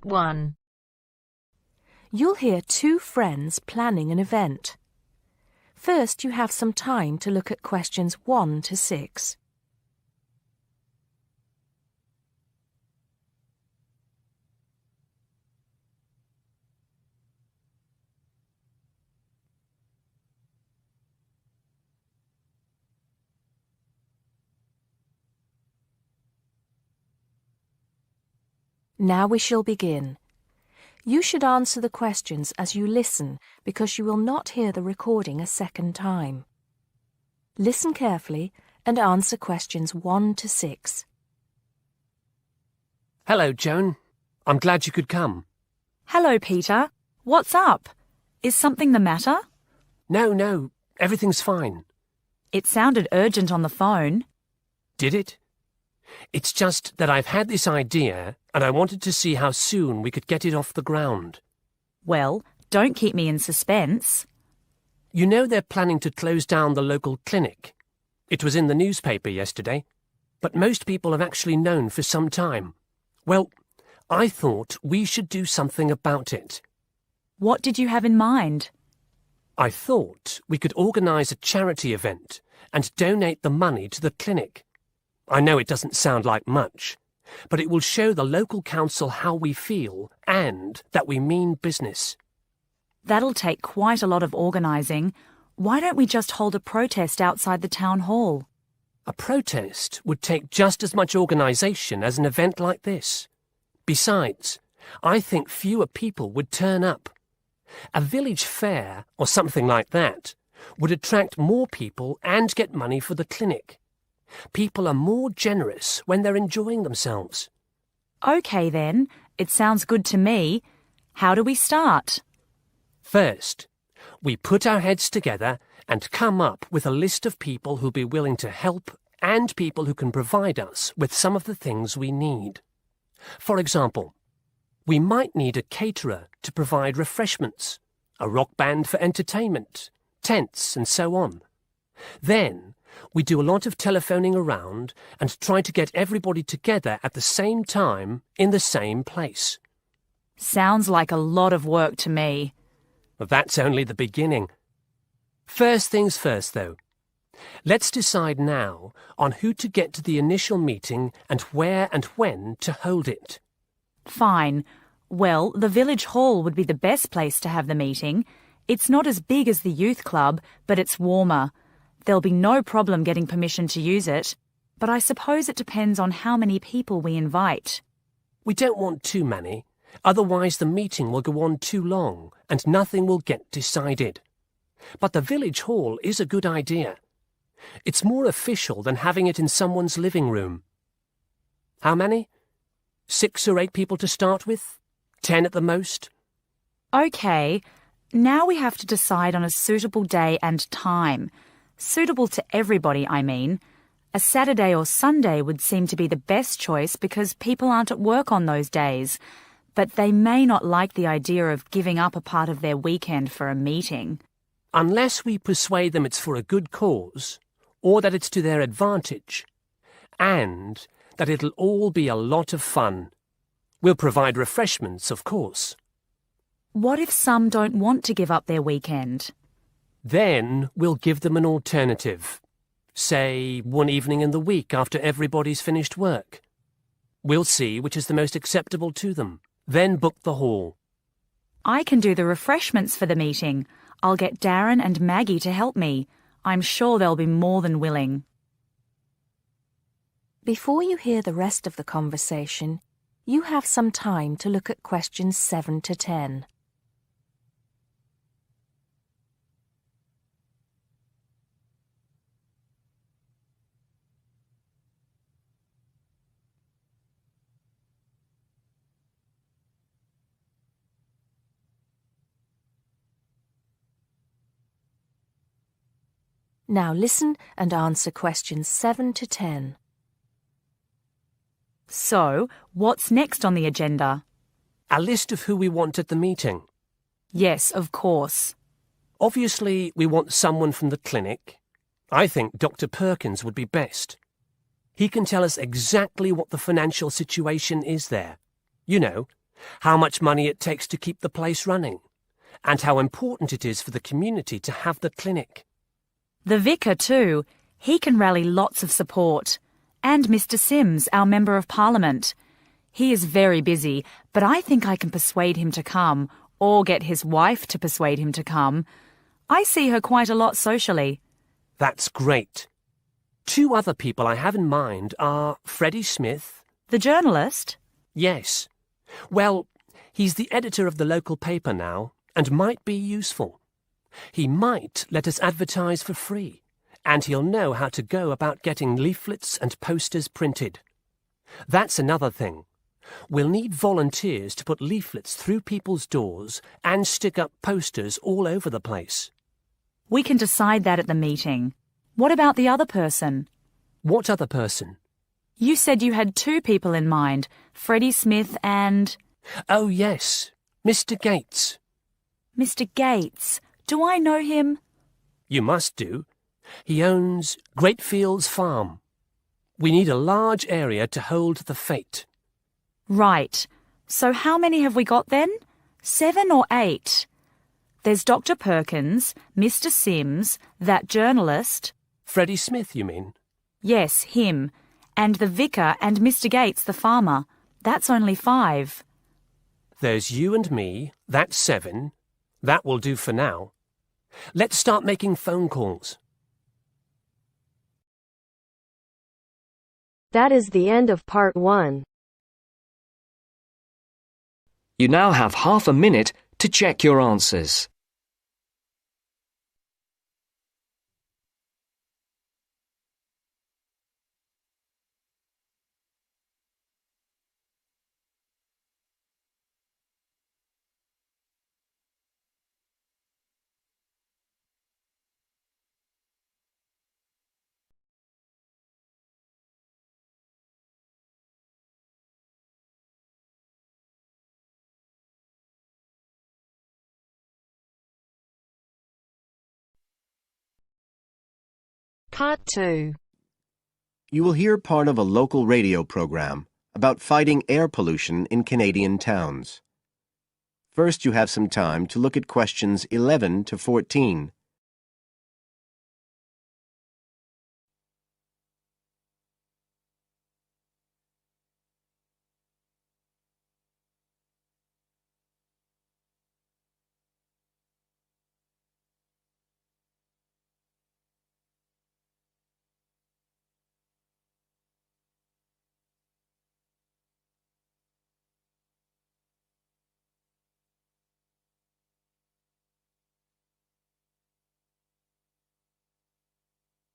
1. You'll hear two friends planning an event. First, you have some time to look at questions 1 to 6. Now we shall begin. You should answer the questions as you listen because you will not hear the recording a second time. Listen carefully and answer questions 1 to 6. Hello, Joan. I'm glad you could come. Hello, Peter. What's up? Is something the matter? No, everything's fine. It sounded urgent on the phone. Did it? It's just that I've had this idea and I wanted to see how soon we could get it off the ground. Well, don't keep me in suspense. You know they're planning to close down the local clinic. It was in the newspaper yesterday, but most people have actually known for some time. Well, I thought we should do something about it. What did you have in mind? I thought we could organise a charity event and donate the money to the clinic. I know it doesn't sound like much, but it will show the local council how we feel and that we mean business. That'll take quite a lot of organising. Why don't we just hold a protest outside the town hall? A protest would take just as much organisation as an event like this. Besides, I think fewer people would turn up. A village fair or something like that would attract more people and get money for the clinic. People are more generous when they're enjoying themselves. OK then, it sounds good to me. How do we start? First, we put our heads together and come up with a list of people who'll be willing to help and people who can provide us with some of the things we need. For example, we might need a caterer to provide refreshments, a rock band for entertainment, tents and so on. Then, we do a lot of telephoning around and try to get everybody together at the same time in the same place. Sounds like a lot of work to me. Well, that's only the beginning. First things first, though. Let's decide now on who to get to the initial meeting and where and when to hold it. Fine. Well, the village hall would be the best place to have the meeting. It's not as big as the youth club, but it's warmer. There'll be no problem getting permission to use it, but I suppose it depends on how many people we invite. We don't want too many, otherwise the meeting will go on too long and nothing will get decided. But the village hall is a good idea. It's more official than having it in someone's living room. How many? 6 or 8 people to start with? 10 at the most? OK, now we have to decide on a suitable day and time. Suitable to everybody, I mean. A Saturday or Sunday would seem to be the best choice because people aren't at work on those days. But they may not like the idea of giving up a part of their weekend for a meeting. Unless we persuade them it's for a good cause, or that it's to their advantage, and that it'll all be a lot of fun. We'll provide refreshments, of course. What if some don't want to give up their weekend? Then we'll give them an alternative. Say, one evening in the week after everybody's finished work. We'll see which is the most acceptable to them. Then book the hall. I can do the refreshments for the meeting. I'll get Darren and Maggie to help me. I'm sure they'll be more than willing. Before you hear the rest of the conversation, you have some time to look at questions 7 to 10. Now listen and answer questions 7 to 10. So, what's next on the agenda? A list of who we want at the meeting. Yes, of course. Obviously, we want someone from the clinic. I think Dr. Perkins would be best. He can tell us exactly what the financial situation is there. You know, how much money it takes to keep the place running, and how important it is for the community to have the clinic. The vicar too. He can rally lots of support. And Mr. Sims, our Member of Parliament. He is very busy, but I think I can persuade him to come, or get his wife to persuade him to come. I see her quite a lot socially. That's great. 2 other people I have in mind are Freddie Smith. The journalist? Yes. Well, he's the editor of the local paper now, and might be useful. He might let us advertise for free, and he'll know how to go about getting leaflets and posters printed. That's another thing. We'll need volunteers to put leaflets through people's doors and stick up posters all over the place. We can decide that at the meeting. What about the other person? What other person? You said you had 2 people in mind, Freddie Smith and... Oh, yes, Mr. Gates. Mr. Gates. Do I know him? You must do. He owns Greatfields Farm. We need a large area to hold the fete. Right. So how many have we got then? 7 or 8? There's Dr. Perkins, Mr. Sims, that journalist. Freddie Smith, you mean? Yes, him. And the vicar and Mr. Gates, the farmer. That's only 5. There's you and me. That's 7. That will do for now. Let's start making phone calls. That is the end of part 1. You now have half a minute to check your answers. Part 2. You will hear part of a local radio program about fighting air pollution in Canadian towns. First, you have some time to look at questions 11 to 14.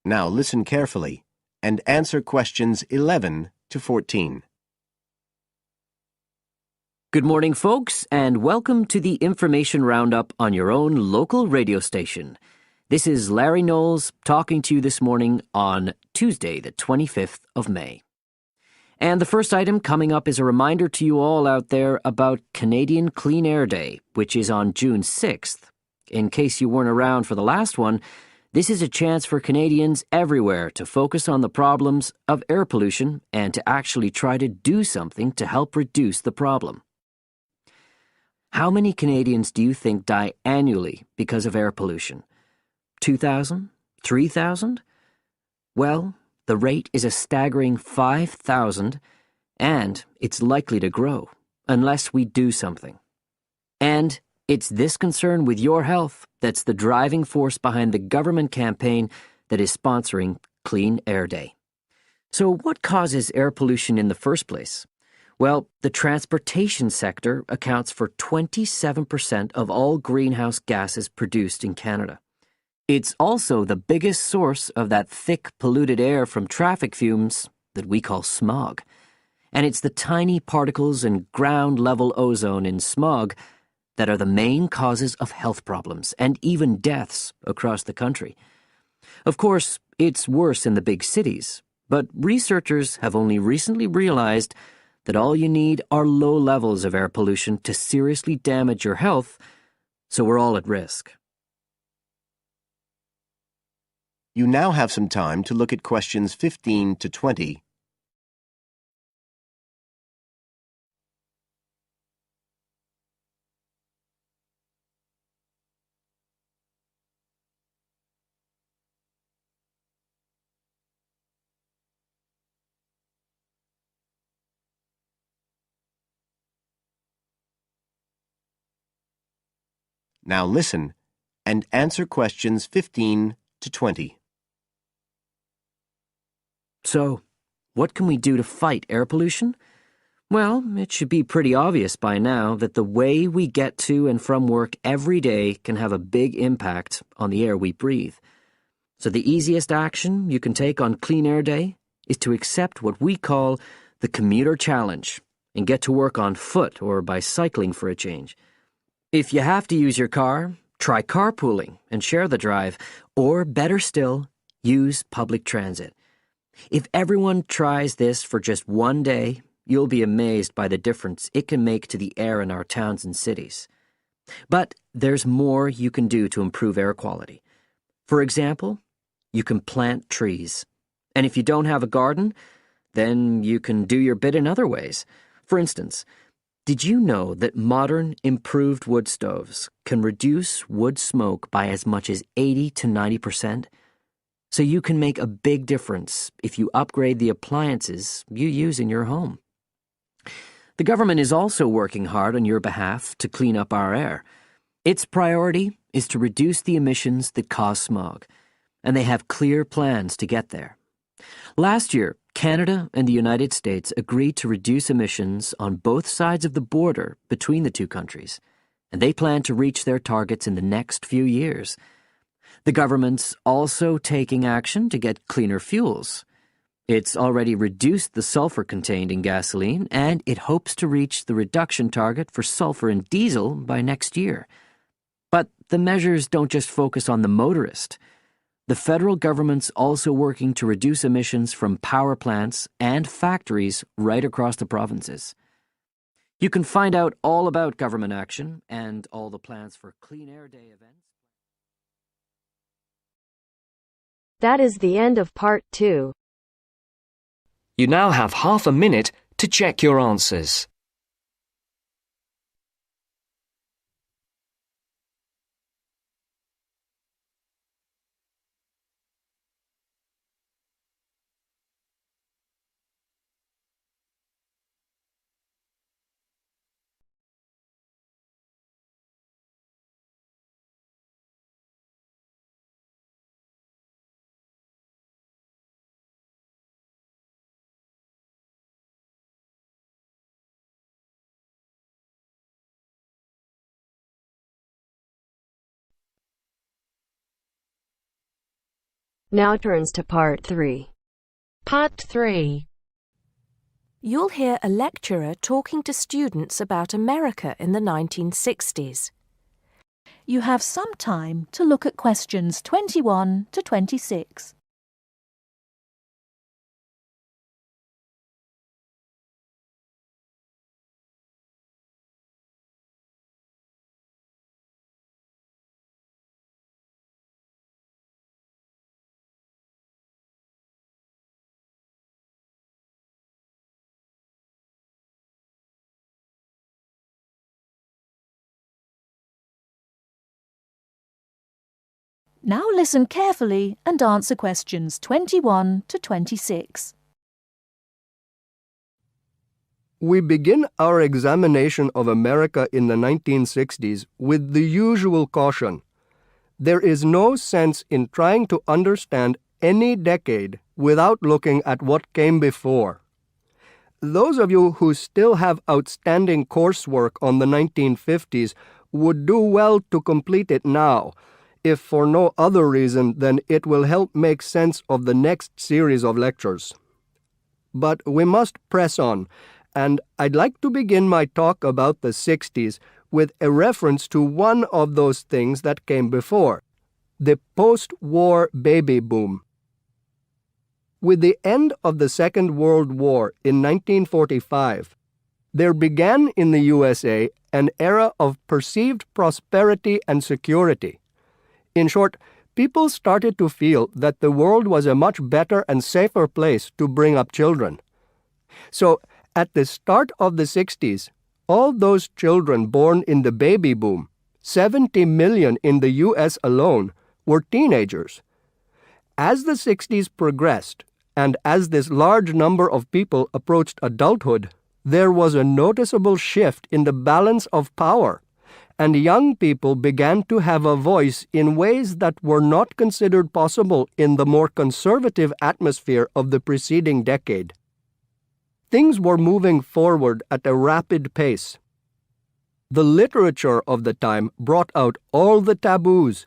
Now listen carefully and answer questions 11 to 14. Good morning, folks, and welcome to the information roundup on your own local radio station. This is Larry Knowles talking to you this morning on Tuesday, the 25th of May. And the first item coming up is a reminder to you all out there about Canadian Clean Air Day, which is on June 6th. In case you weren't around for the last one, this is a chance for Canadians everywhere to focus on the problems of air pollution and to actually try to do something to help reduce the problem. How many Canadians do you think die annually because of air pollution? 2,000? 3,000? Well, the rate is a staggering 5,000, and it's likely to grow unless we do something. And it's this concern with your health that's the driving force behind the government campaign that is sponsoring Clean Air Day. So what causes air pollution in the first place? Well, the transportation sector accounts for 27% of all greenhouse gases produced in Canada. It's also the biggest source of that thick, polluted air from traffic fumes that we call smog. And it's the tiny particles and ground-level ozone in smog that are the main causes of health problems and even deaths across the country. Of course, it's worse in the big cities, but researchers have only recently realized that all you need are low levels of air pollution to seriously damage your health, so we're all at risk. You now have some time to look at questions 15 to 20. Now listen and answer questions 15 to 20. So, what can we do to fight air pollution? Well, it should be pretty obvious by now that the way we get to and from work every day can have a big impact on the air we breathe. So the easiest action you can take on Clean Air Day is to accept what we call the commuter challenge and get to work on foot or by cycling for a change. If you have to use your car, try carpooling and share the drive, or better still, use public transit. If everyone tries this for just one day, you'll be amazed by the difference it can make to the air in our towns and cities. But there's more you can do to improve air quality. For example, you can plant trees. And if you don't have a garden, then you can do your bit in other ways. For instance, did you know that modern, improved wood stoves can reduce wood smoke by as much as 80 to 90%? So you can make a big difference if you upgrade the appliances you use in your home. The government is also working hard on your behalf to clean up our air. Its priority is to reduce the emissions that cause smog, and they have clear plans to get there. Last year, Canada and the United States agreed to reduce emissions on both sides of the border between the two countries, and they plan to reach their targets in the next few years. The government's also taking action to get cleaner fuels. It's already reduced the sulfur contained in gasoline, and it hopes to reach the reduction target for sulfur in diesel by next year. But the measures don't just focus on the motorist. The federal government's also working to reduce emissions from power plants and factories right across the provinces. You can find out all about government action and all the plans for Clean Air Day events. That is the end of part 2. You now have half a minute to check your answers. Now turns to part 3. Part 3. You'll hear a lecturer talking to students about America in the 1960s. You have some time to look at questions 21 to 26. Now listen carefully and answer questions 21 to 26. We begin our examination of America in the 1960s with the usual caution. There is no sense in trying to understand any decade without looking at what came before. Those of you who still have outstanding coursework on the 1950s would do well to complete it now, if for no other reason than it will help make sense of the next series of lectures. But we must press on, and I'd like to begin my talk about the 60s with a reference to one of those things that came before, the post-war baby boom. With the end of the Second World War in 1945, there began in the USA an era of perceived prosperity and security. In short, people started to feel that the world was a much better and safer place to bring up children. So, at the start of the 60s, all those children born in the baby boom, 70 million in the US alone, were teenagers. As the 60s progressed, and as this large number of people approached adulthood, there was a noticeable shift in the balance of power, and young people began to have a voice in ways that were not considered possible in the more conservative atmosphere of the preceding decade. Things were moving forward at a rapid pace. The literature of the time brought out all the taboos.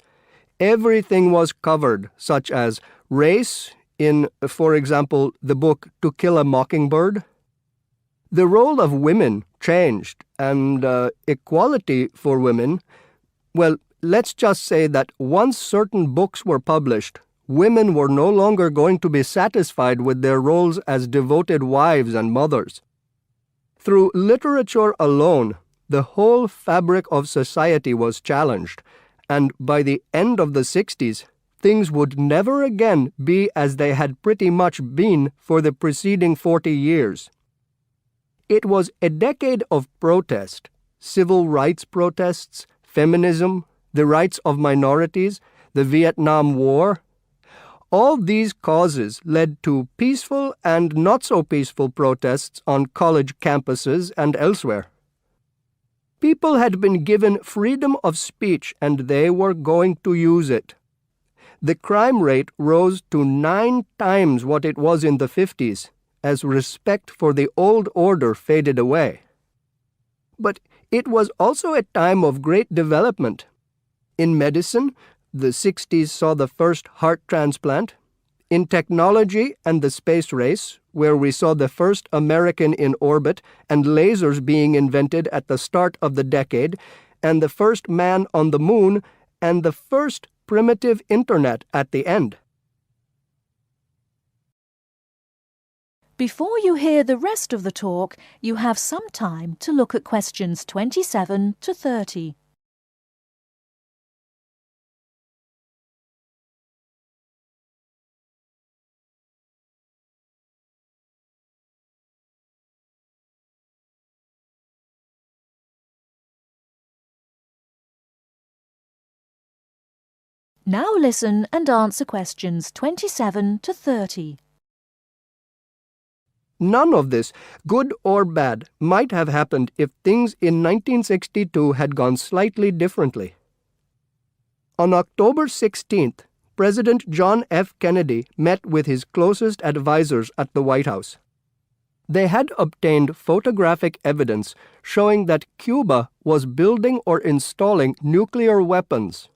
Everything was covered, such as race in, for example, the book To Kill a Mockingbird. The role of women changed, and equality for women, well, let's just say that once certain books were published, women were no longer going to be satisfied with their roles as devoted wives and mothers. Through literature alone, the whole fabric of society was challenged, and by the end of the 60s, things would never again be as they had pretty much been for the preceding 40 years. It was a decade of protest, civil rights protests, feminism, the rights of minorities, the Vietnam War. All these causes led to peaceful and not so peaceful protests on college campuses and elsewhere. People had been given freedom of speech and they were going to use it. The crime rate rose to 9 times what it was in the 50s, as respect for the old order faded away. But it was also a time of great development. In medicine, the 60s saw the first heart transplant. In technology and the space race, where we saw the first American in orbit and lasers being invented at the start of the decade, and the first man on the moon, and the first primitive internet at the end. Before you hear the rest of the talk, you have some time to look at questions 27 to 30. Now listen and answer questions 27 to 30. None of this, good or bad, might have happened if things in 1962 had gone slightly differently. On October 16th, President John F. Kennedy met with his closest advisors at the White House. They had obtained photographic evidence showing that Cuba was building or installing nuclear weapons.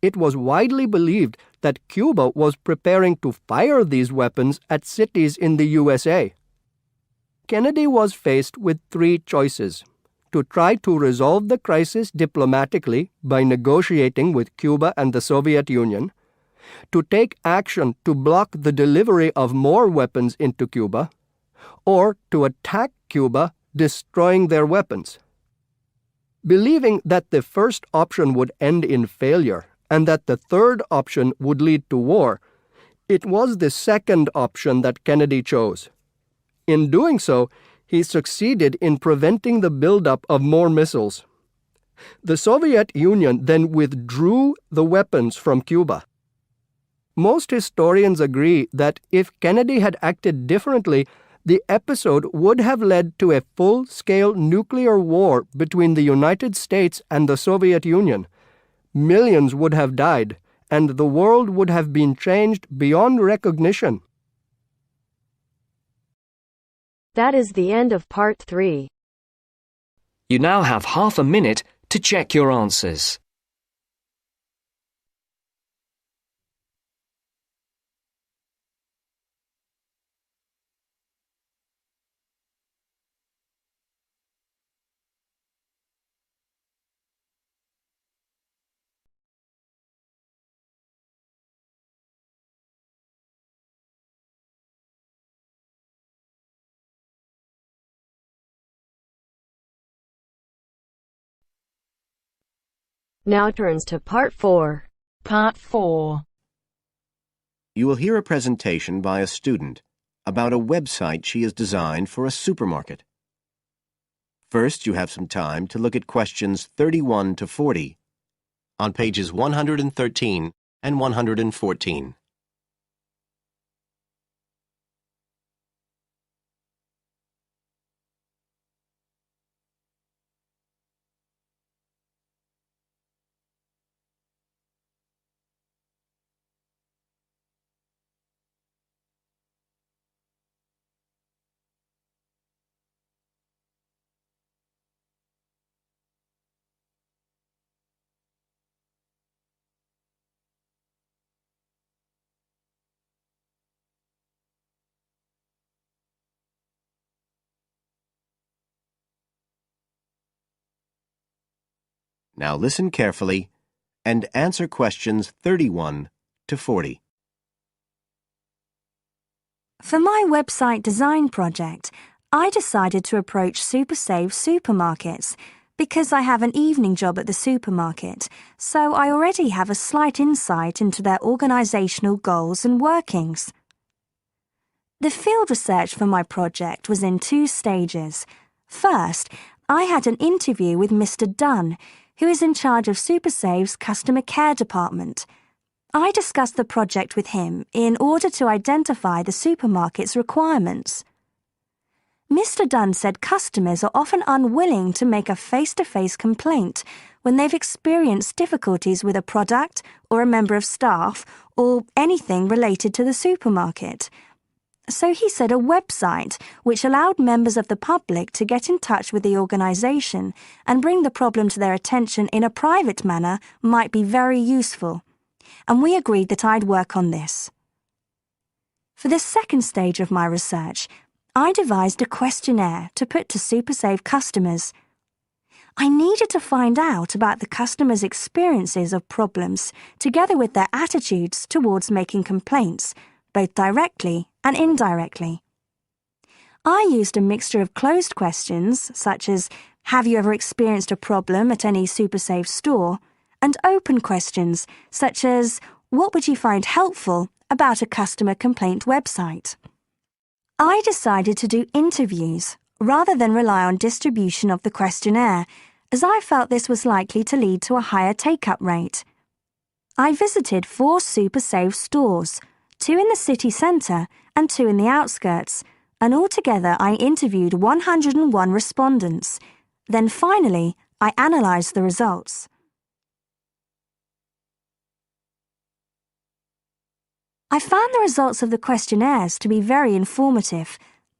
It was widely believed that Cuba was preparing to fire these weapons at cities in the USA. Kennedy was faced with 3 choices: to try to resolve the crisis diplomatically by negotiating with Cuba and the Soviet Union, to take action to block the delivery of more weapons into Cuba, or to attack Cuba, destroying their weapons. Believing that the first option would end in failure and that the third option would lead to war, it was the second option that Kennedy chose. In doing so, he succeeded in preventing the buildup of more missiles. The Soviet Union then withdrew the weapons from Cuba. Most historians agree that if Kennedy had acted differently, the episode would have led to a full-scale nuclear war between the United States and the Soviet Union. Millions would have died, and the world would have been changed beyond recognition. That is the end of part 3. You now have half a minute to check your answers. Now turns to part 4. Part 4. You will hear a presentation by a student about a website she has designed for a supermarket. First, you have some time to look at questions 31 to 40 on pages 113 and 114. Now listen carefully and answer questions 31 to 40. For my website design project, I decided to approach SuperSave supermarkets because I have an evening job at the supermarket, so I already have a slight insight into their organisational goals and workings. The field research for my project was in 2 stages. First, I had an interview with Mr. Dunn, who is in charge of SuperSave's customer care department. I discussed the project with him in order to identify the supermarket's requirements. Mr. Dunn said customers are often unwilling to make a face-to-face complaint when they've experienced difficulties with a product or a member of staff or anything related to the supermarket. So he said a website which allowed members of the public to get in touch with the organisation and bring the problem to their attention in a private manner might be very useful, and we agreed that I'd work on this. For the second stage of my research, I devised a questionnaire to put to SuperSave customers. I needed to find out about the customers' experiences of problems together with their attitudes towards making complaints, both directly and indirectly. I used a mixture of closed questions, such as, have you ever experienced a problem at any SuperSave store? And open questions, such as, what would you find helpful about a customer complaint website? I decided to do interviews rather than rely on distribution of the questionnaire, as I felt this was likely to lead to a higher take-up rate. I visited 4 SuperSave stores, 2 in the city centre and 2 in the outskirts, and altogether I interviewed 101 respondents. Then finally, I analysed the results. I found the results of the questionnaires to be very informative.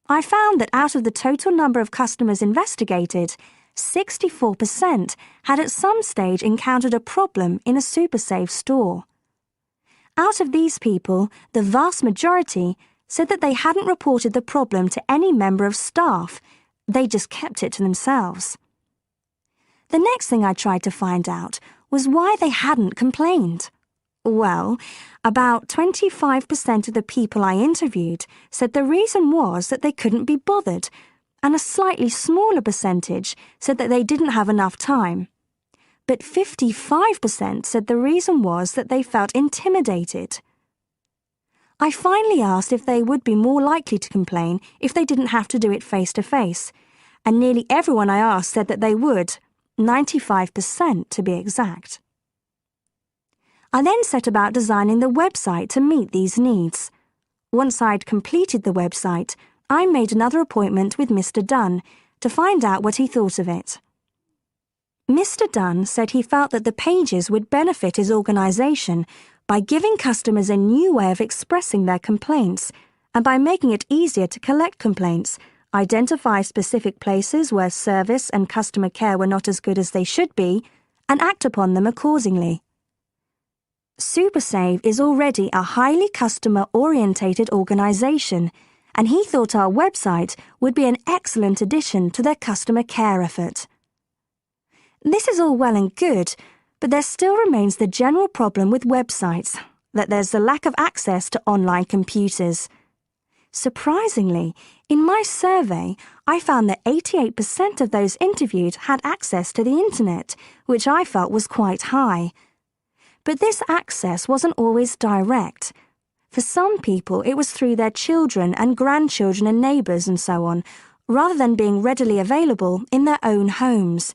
I found that out of the total number of customers investigated, 64% had at some stage encountered a problem in a SuperSave store. Out of these people, the vast majority said that they hadn't reported the problem to any member of staff. They just kept it to themselves. The next thing I tried to find out was why they hadn't complained. Well, about 25% of the people I interviewed said the reason was that they couldn't be bothered, and a slightly smaller percentage said that they didn't have enough time. But 55% said the reason was that they felt intimidated. I finally asked if they would be more likely to complain if they didn't have to do it face-to-face, and nearly everyone I asked said that they would, 95% to be exact. I then set about designing the website to meet these needs. Once I'd completed the website, I made another appointment with Mr. Dunn to find out what he thought of it. Mr. Dunn said he felt that the pages would benefit his organisation by giving customers a new way of expressing their complaints and by making it easier to collect complaints, identify specific places where service and customer care were not as good as they should be, and act upon them accordingly. SuperSave is already a highly customer-orientated organisation, and he thought our website would be an excellent addition to their customer care effort. This is all well and good, but there still remains the general problem with websites, that there's the lack of access to online computers. Surprisingly, in my survey, I found that 88% of those interviewed had access to the internet, which I felt was quite high. But this access wasn't always direct. For some people, it was through their children and grandchildren and neighbours and so on, rather than being readily available in their own homes.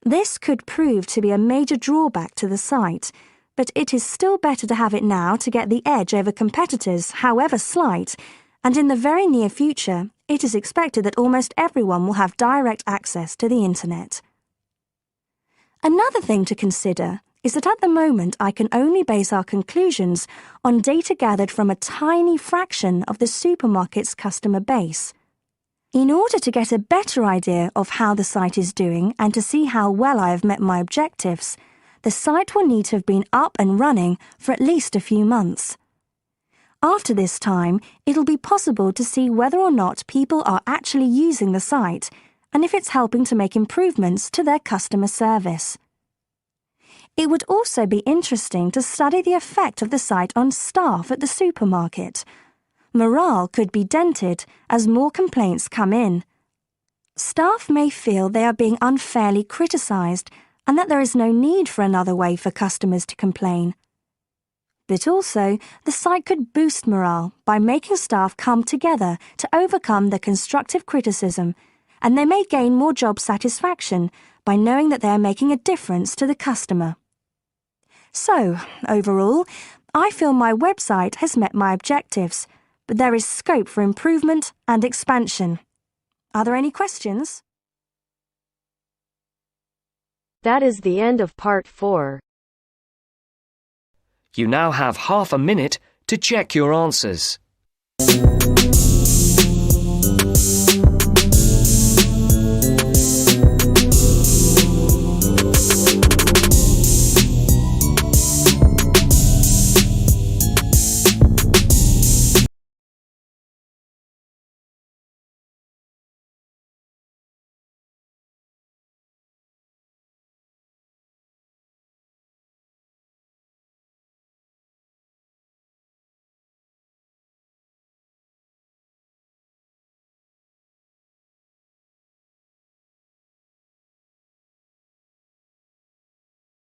This could prove to be a major drawback to the site, but it is still better to have it now to get the edge over competitors, however slight, and in the very near future, it is expected that almost everyone will have direct access to the internet. Another thing to consider is that at the moment I can only base our conclusions on data gathered from a tiny fraction of the supermarket's customer base. In order to get a better idea of how the site is doing and to see how well I have met my objectives, the site will need to have been up and running for at least a few months. After this time, it'll be possible to see whether or not people are actually using the site and if it's helping to make improvements to their customer service. It would also be interesting to study the effect of the site on staff at the supermarket. Morale could be dented as more complaints come in. Staff may feel they are being unfairly criticised and that there is no need for another way for customers to complain. But also, the site could boost morale by making staff come together to overcome the constructive criticism, and they may gain more job satisfaction by knowing that they are making a difference to the customer. So, overall, I feel my website has met my objectives, but there is scope for improvement and expansion. Are there any questions? That is the end of part 4. You now have half a minute to check your answers.